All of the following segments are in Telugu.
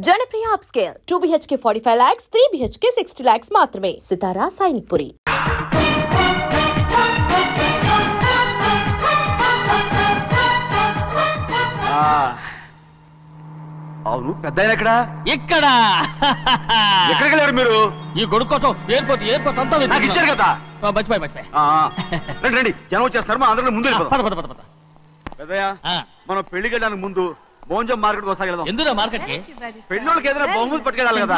Janapriya upscale 2 BHK 45 lakhs, 3 BHK 60 lakhs మాత్రమే. సితారా సైనిక్పురి. అవును పెద్దయిన ఎక్కడ ఇక్కడ ఎక్కడికి వెళ్ళారు మీరు? ఈ గొడుగు కోసం ఎయిర్పోర్ట్ అంతా నాకు ఇచ్చారు కదా. మర్చిపోయి రండి రండి, జనం వచ్చేస్తారు. మా అందరం ముందు పెద్దయ్య, మనం పెళ్లికి వెళ్ళడానికి ముందు మోంజం మార్కెట్ కోసం వెళ్దాం. ఎందుకు మార్కెట్ కి? పెళ్ళోళ్ళకి ఏదైనా బహుమతి పట్టుకెళ్ళాలి కదా.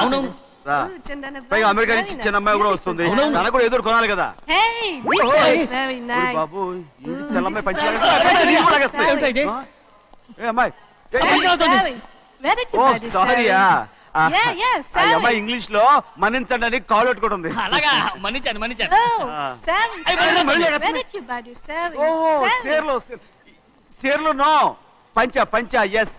పైగా అమెరికా నుంచి చిన్న అమ్మాయి కూడా వస్తుంది, తనకు కూడా ఎదురు కొనాలి కదా. బాబు అమ్మాయి పంచి అమ్మాయి ఇంగ్లీష్ లో మన్నించండి అని కాల్ పెట్టుకుంటుంది. సేర్లో నో పంచా ఎస్.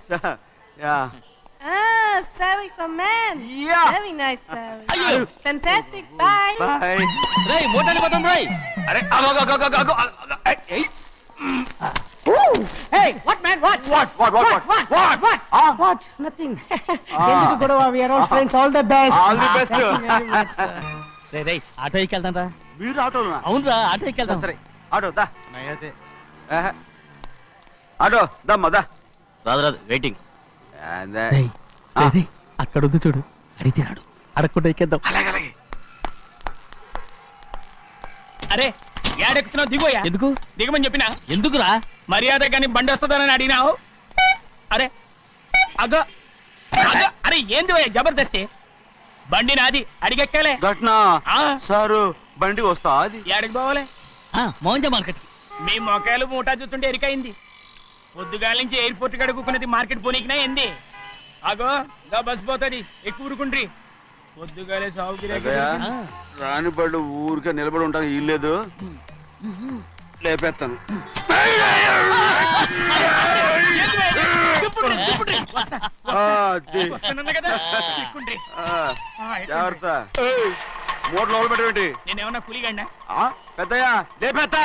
Sari for men. Yeah. Very nice, Sari. Fantastic. Bye. Bye. Ray, motali batam Ray. Are, go. Hey, what man? What? What? Nothing. Enduku godava? We are all friends. All the best. All the best. Ray, auto ekkeldam ra. Meer auto na? Avunu ra, auto ekkeldam. Sare. Auto da. Nayate. Auto da. రాదు వెయిటింగ్. And అక్కడ ఉంది చూడు, అడిగితే రాడు, అడగకుండా ఎక్కేద్దాం. అలాగే. అరే ఏడెక్కుతున్నావు? దిగోయా. ఎందుకు దిగమని చెప్పినా? ఎందుకురా? మర్యాద కానీ బండి వస్తుందని అడిగినావు. అరే అగో అరే ఏంది జబర్దస్తి? బండి నాది, అడిగెక్కాలే. ఘట్నా సారు బండి వస్తా. అది ఏడకి పోవాలే? మోంజ మార్కెట్ కి. మీ మొక్కలు మూటా చూస్తుంటే ఎరికైంది. పొద్దుగాల నుంచి ఎయిర్పోర్ట్ కడుక్కున్నది మార్కెట్ పోనీకినా ఏంది? అగో గా బస్ పోతుంది, ఎక్కువ ఊరుకుండ్రి. పొద్దుగాలే సాగు రాని బళ్ళు ఊరికే నిలబడి ఉంటాను. ఇల్లేదు లేపేస్తాను. జాగ్రత్త. మూట లోపల పెట్టేంటి? నేనేమన్నా పులిగండా? పెద్దయ్యా లేపేస్తా.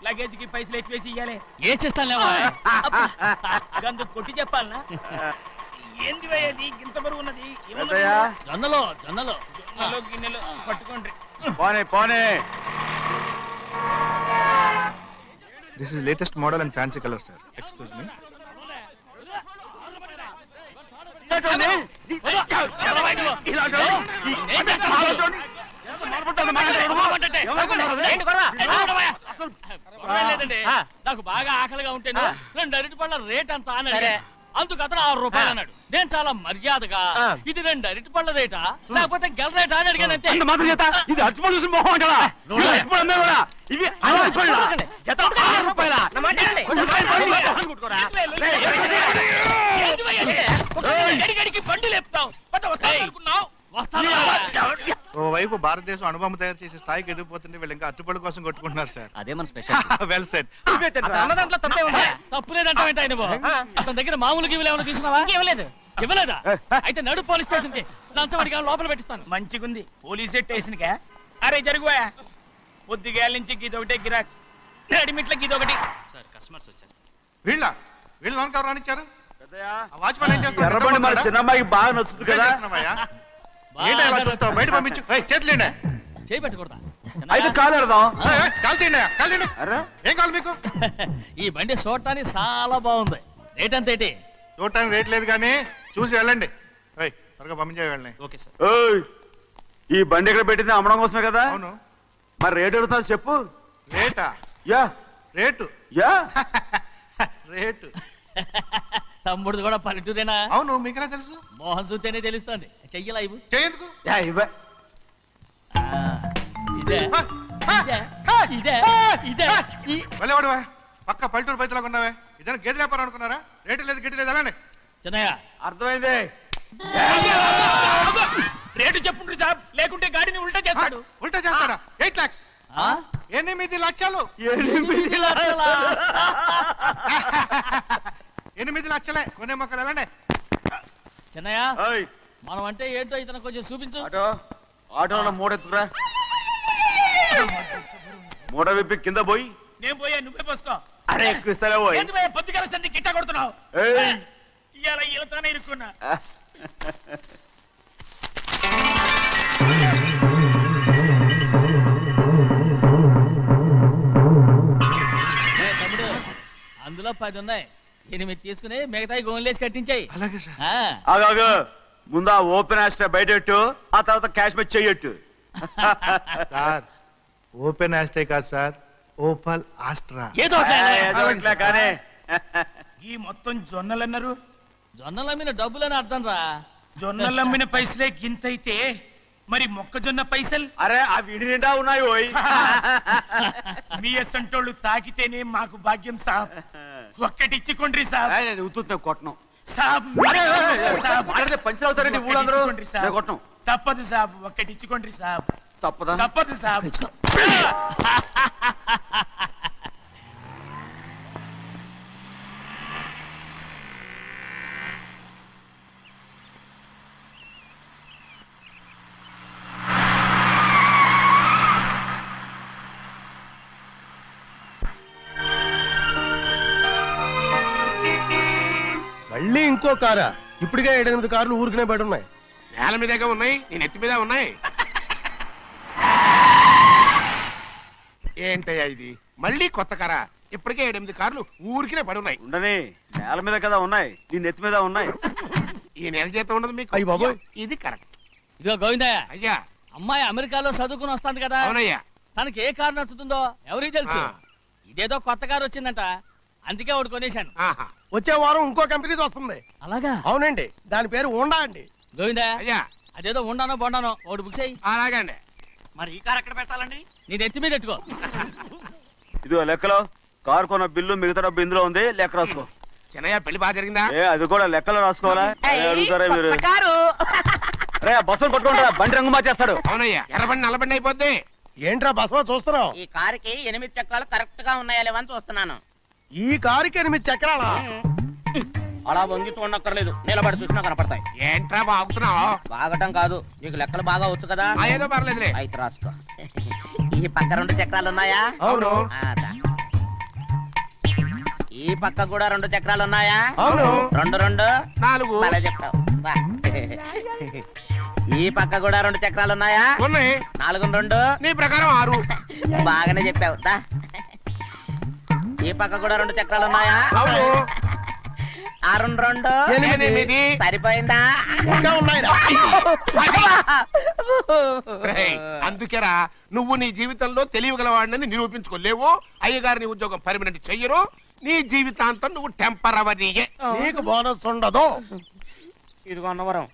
లగేజ్ కి పైసలు ఎక్కువేసి ఇయ్యాలి. ఏ చేస్తాను గందు కొట్టి చెప్పాలనా? ఏంది అది ఇంత బరువు ఉన్నది? జొన్నలో గిన్నెలు పట్టుకోండి. పోనే. This is latest model and fancy color, sir. Excuse me. నాకు బాగా ఆకలిగా ఉంటే 2 అరటిపళ్ళ రేట్ అంత అన్నాడు. అందుకు అతను 6 రూపాయలు అన్నాడు. నేను చాలా మర్యాదగా ఇది 2 అరటిపళ్ళ రేటా లేకపోతే గెల రేటా అని అడిగానంతే. ఇది అరటిపళ్ళు చూసి మొహం అంటారా? ఇవి 6 రూపాయల. బండి లేపుతావు. ఓవైపు భారతదేశం అనుభవం తయారు చేసే స్థాయికి ఎదిగిపోతుంటే వీళ్ళు ఇంకా అట్టుపళ్ళు కోసం కొట్టుకుంటున్నారు సార్. అదే మన స్పెషల్. Well said. తప్పు లేదంటే అతని దగ్గర మామూలు గివ్వులు ఏమైనా తీసుకున్నావా? ఇవ్వలేదా? అయితే నడు పోలీస్ స్టేషన్ కి లంచం అడిగా లోపల పెట్టిస్తాను. మంచిగుంది పోలీస్ స్టేషన్ కా. అరే జరుగుయా. పొద్దుగాల నుంచి గీదొకటే గిరాక్, నడిమిట్ల గీదొకటి. సార్ కస్టమర్స్ వచ్చారు. వీళ్ళు లోన్ కవర్ రానిచ్చారు. వాచ్మెన్ ఏం చేస్తాడు? ఎర్రబండి మన చిన్నమ్మాయికి బాగా నచ్చుతుంది కదా. బయట పంపించు. చేతులేండి. చేయి పెట్టకూడదా? అయితే కాలు ఎడదాం. ఏం కావాలి మీకు? ఈ బండి చూడటానికి చాలా బాగుంది. రేట్ అంత ఏంటి? చూడటానికి రేట్ లేదు కానీ చూసి వెళ్ళండి. త్వరగా పంపించే వెళ్ళండి. Okay sir. ఈ బండి ఎక్కడ పెట్టింది? అమ్మడం కోసమే కదా. అవును. మరి రేట్ అడుగుతా చెప్పు. రేటా? రేటు తమ్ముడు కూడా పల్లెటూరేనా? అవును. మీకెలా తెలుసు? మోహన్ చూస్తేనే తెలుస్తుంది. చెయ్యలా ఇవ్వు. చెయ్యకు. పక్క పల్లెటూరు బయటలాగా ఉన్నావే. ఇదైనా గేదె వ్యాపారం అనుకున్నారా? రేటు లేదు గిట్టు లేదు. అలానే చిన్నయ్య అర్థమైంది. రేటు చెప్పుండ్రు సాబ్, లేకుంటే గాడిని ఉల్టా చేస్తాడు. ఉల్టా చేస్తాడా? 8 lakhs. 8 లక్షలు. 8 లక్షలే. కొనే మొక్కలు వెళ్ళండి. చిన్నయ్య మనం అంటే ఏంటో ఇతను కొంచెం చూపించు. ఆటోలో మూడెత్తురా. మూడ విప్పి కింద పోయి నేను పోయా, నువ్వే పోసుకో. అరే ఎక్కువ పొద్దుగాల సంధి గిట్ట కొడుతున్నావు ఇవాళ ఈలతోనే ఇరుక్కున్నా. అందులో 10 ఉన్నాయి. 8 తీసుకుని మిగతాయి గోన్లేసి కట్టించాయి. అలాగే సార్. ఆగాగు, ముందు ఆ ఓపెన్ ఆస్ట్రా బయటెట్టు, ఆ తర్వాత క్యాష్ మెచ్ చెయ్యట్టు. సార్ ఓపెన్ ఆస్ట్రే కాదు సార్, ఓపల్ ఆస్ట్రా. ఏదో కానీ ఈ మొత్తం జొన్నలన్నారు. జొన్నల మీద డబ్బులని అర్థం రా. జొన్నలమ్మిన పైసలే గింతైతే మరి మొక్కజొన్న పైసలు? అరే ఆ విడి నిండా ఉన్నాయి. ఓయ్ మీ అసంటోళ్ళు తాకితేనే మాకు భాగ్యం సాబ్. ఒక్కటిచ్చుకోండి సాబ్. కొట్టను సాబ్ పంచర్ అవుతారండి ఊళ్ళందరూ. కొట్టను తప్పదు సాబ్, ఒక్కటిచ్చుకోండి సాబ్. తప్పదా? తప్పదు సాబ్. మళ్ళీ ఇంకో కారా? ఇప్పటికే 7-8 కార్లు ఊరికనే బయట ఉన్నాయి. నేల మీదగా ఉన్నాయి, నేను ఎత్తి మీద ఉన్నాయి. ఏంటయ్యా ఇది? మళ్ళీ కొత్త కారా? ఇప్పటికే 7-8 కార్లు ఊరికినే పడి ఉన్నాయి. ఉండని, నేల మీద కదా ఉన్నాయి, నీ నెత్తి మీద ఉన్నాయి. ఈ నెల జీతం ఉండదు మీకు. అయ్య బాబోయ్, ఇది కరెక్ట్. ఇదిగో గోవిందయ్య, అయ్యా అమ్మాయి అమెరికాలో చదువుకుని వస్తాంది కదా. అవునయ్యా. తనకి ఏ కారు నచ్చుతుందో ఎవరికి తెలుసు. ఇదేదో కొత్త కారు వచ్చిందంట, అందుకే ఒకటి కొనేశాను. వచ్చే వారం ఇంకో కంపెనీది వస్తుంది. అలాగా? అవునండి, దాని పేరు హోండా అండి. గోవిందయ్య, అయ్యా అదేదో ఉండానో బొండానో ఒకటి బుక్ చేయి. అలాగండి. మరి ఈ కారు ఎక్కడ పెట్టాలండి? నీ నెత్తి మీద పెట్టుకో. ఇదిగో లెక్కలో కారు కొన్న బిల్లు, మిగతా డబ్బు ఇందులో ఉంది, లెక్క రాసుకో. చిన్నయ్య పెళ్లి బాగా జరిగిందా? అది కూడా లెక్కలో రాసుకోవాలా? అడుగుతారా మీరు? రే బస్సులు పట్టుకుంటారా, బండి రంగు మార్చేస్తాడు. అవునయ్యా, ఎర్రబండి నల్లబండి అయిపోద్ది. ఏంట్రా బసవా చూస్తున్నావు? ఈ కారుకి 8 చక్రాలు కరెక్ట్ గా ఉన్నాయా లేవని చూస్తున్నాను. ఈ కారుకి 8 చక్రాలా? అలా వంగి చూడక్కర్లేదు, నిలబడి చూసినా కనపడతాయి. ఏంట్రా బాగుతున్నావు? బాగటం కాదు, నీకు లెక్కలు బాగా వచ్చు కదా. ఏదో పర్లేదులే. అయితే రాసుకో. ఈ పక్క 2 చక్రాలు ఉన్నాయా? అవును. ఈ పక్క కూడా 2 చక్రాలు ఉన్నాయా? అవును. 2 2 4. అలా చెప్తావు. ఈ పక్క కూడా 2 చక్రాలు ఉన్నాయా? ఉన్నాయి. 4 2 నీ ప్రకారం 6. బాగానే చెప్పావు. ఈ పక్క కూడా 2 చక్రాలు ఉన్నాయా? అవును. 6 2 8. సరిపోయిందా? ఇంకా ఉన్నాయిరా. అందుకేరా నువ్వు నీ జీవితంలో తెలియగలవాడిని నిరూపించుకోలేవు. అయ్యగారిని ఉద్యోగం పర్మనెంట్ చెయ్యరు. నీ జీవితాంతం నువ్వు టెంపరవరీయే. నీకు బోనస్ ఉండదు. ఇదిగో అన్నవరం,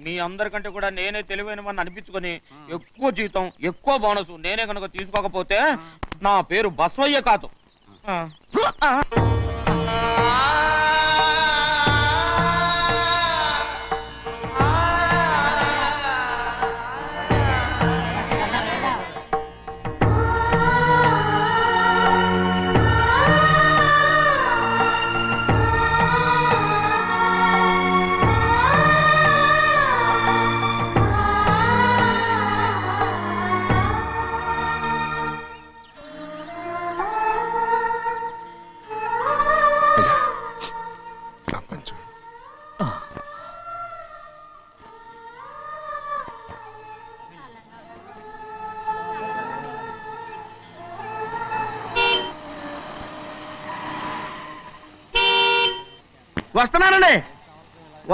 మీ అందరికంటే కూడా నేనే తెలివైన వాడిని అనిపించుకొని ఎక్కువ జీతం, ఎక్కువ బోనస్ నేనే కనుక తీసుకోకపోతే నా పేరు బస్వయ్య కాదు.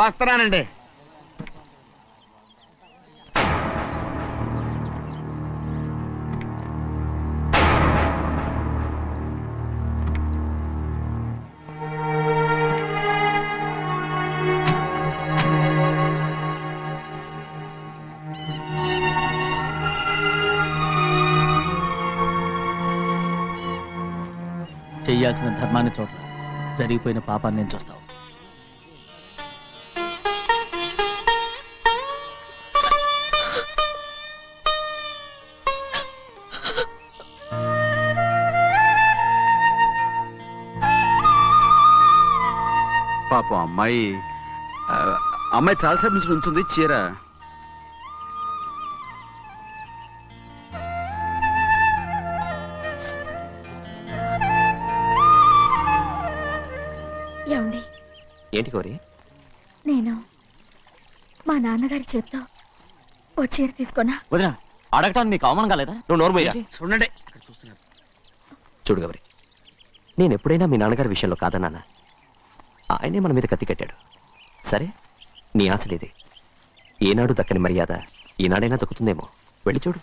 వస్తున్నానండి. చెయ్యాల్సిన ధర్మాన్ని చూడరా, జరిగిపోయిన పాపాన్ని నేను చూస్తావు. పాపం అమ్మాయి చాలాసేపు నుంచి ఉంచుంది చీర. ఏంటి గౌరీ? నేను మా నాన్నగారి చేత్తో ఓ చీర తీసుకున్నా. వదినా, అడగటానికి నీకు అవమానం కాలేదా? నువ్వు నోరు పోయిరా. చూడండి అక్కడ చూస్తున్నారు. చూడు గౌరీ, నేను ఎప్పుడైనా మీ నాన్నగారి విషయంలో కాదన్నానా? ఆయనే మన మీద కత్తి కట్టాడు. సరే, నీ ఆశలేది. ఏనాడు దక్కని మర్యాద ఈనాడైనా దక్కుతుందేమో. వెళ్ళి చూడు.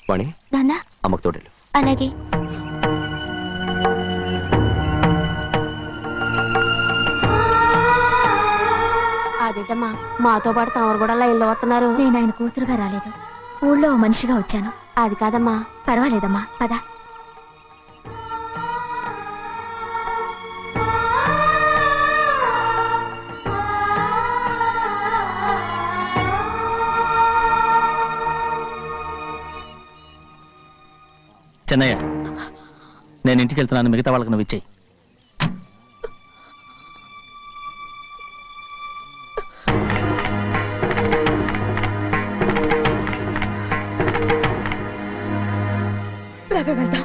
వాణి, నాన్న అమ్మకు తోడేళ్ళు. అలాగే. అదేటమ్మా, మాతో పాటు తమరు కూడా లైన్లో వస్తున్నారు. నేను ఆయన కూతురుగా రాలేదు, ఊళ్ళో మనిషిగా వచ్చాను. అది కాదమ్మా. పర్వాలేదమ్మా, పద. చెన్నయ్య, నేను ఇంటికి వెళ్తున్నాను. మిగతా వాళ్ళకి నువ్వు ఇచ్చేయి. వెళ్దాం.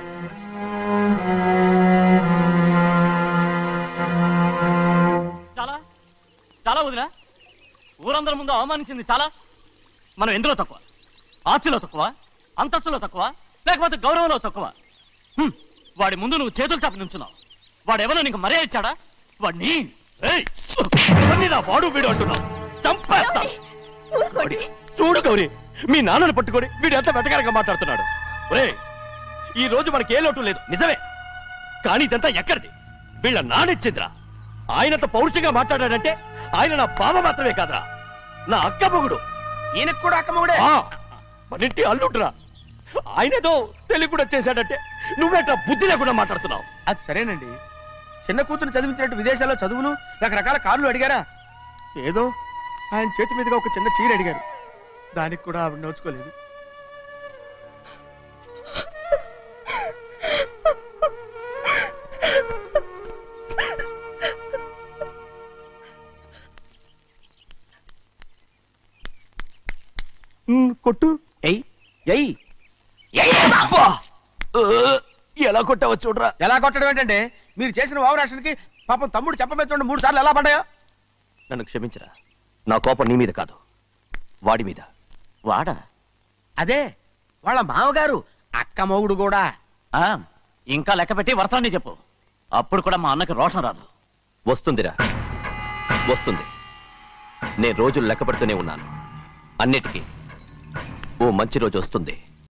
చాలా చాలా వదినా, ఊరందరి ముందు అవమానించింది చాలా. మనం ఎందులో తక్కువ? ఆస్తిలో తక్కువ? అంతస్తులో తక్కువ? లేకపోతే గౌరవంలో తక్కువ? వాడి ముందు నువ్వు చేతులు చాపి నుంచున్నావు. వాడెవరో నీకు మర్యాద ఇచ్చాడా? వాడిని వాడు వీడు అంటున్నావు. చంపేస్తా. చూడు గౌరీ, మీ నాన్నని పట్టుకొని వీడు ఎంత వెతకారంగా మాట్లాడుతున్నాడు. ఈ రోజు మనకి ఏ లోటు లేదు, నిజమే. కానీ ఇదంతా ఎక్కడిది? వీళ్ళ నానిచ్చిందిరా. ఆయనంత పౌరుషంగా మాట్లాడాడంటే ఆయన నా బావ మాత్రమే కాదురా, నా అక్క మొగుడు. ఈయనకు కూడా అక్క మొగుడే. మనింటి అల్లుడురా. ఆయనేదో తెలివి కూడా చేశాడంటే నువ్వేట బుద్ధి లేకుండా మాట్లాడుతున్నావు. అది సరేనండి, చిన్న కూతురు చదివించినట్టు విదేశాల్లో చదువులు, రకరకాల కార్లు అడిగారా? ఏదో ఆయన చేతి మీదుగా ఒక చిన్న చీర అడిగారు, దానికి కూడా ఆవిడ నోచుకోలేదు. కొట్టు. ఎలా కొట్టావో చూడరా. ఎలా కొట్టడం ఏంటంటే, మీరు చేసిన వావరాక్షణకి పాపం తమ్ముడు చెప్పబెట్టండి 3 సార్లు ఎలా పడ్డాయో. నన్ను క్షమించరా. నా కోపం నీ మీద కాదు, వాడి మీద. వాడా? అదే వాళ్ళ మామగారు అక్క మొగుడు కూడా. ఇంకా లెక్క పెట్టి వరసాన్ని చెప్పు. అప్పుడు కూడా మా అన్నకి రోషం రాదు. వస్తుందిరా, వస్తుంది. నేను రోజులు లెక్క పెడుతూనే ఉన్నాను. అన్నిటికీ ఓ మంచి రోజు వస్తుంది.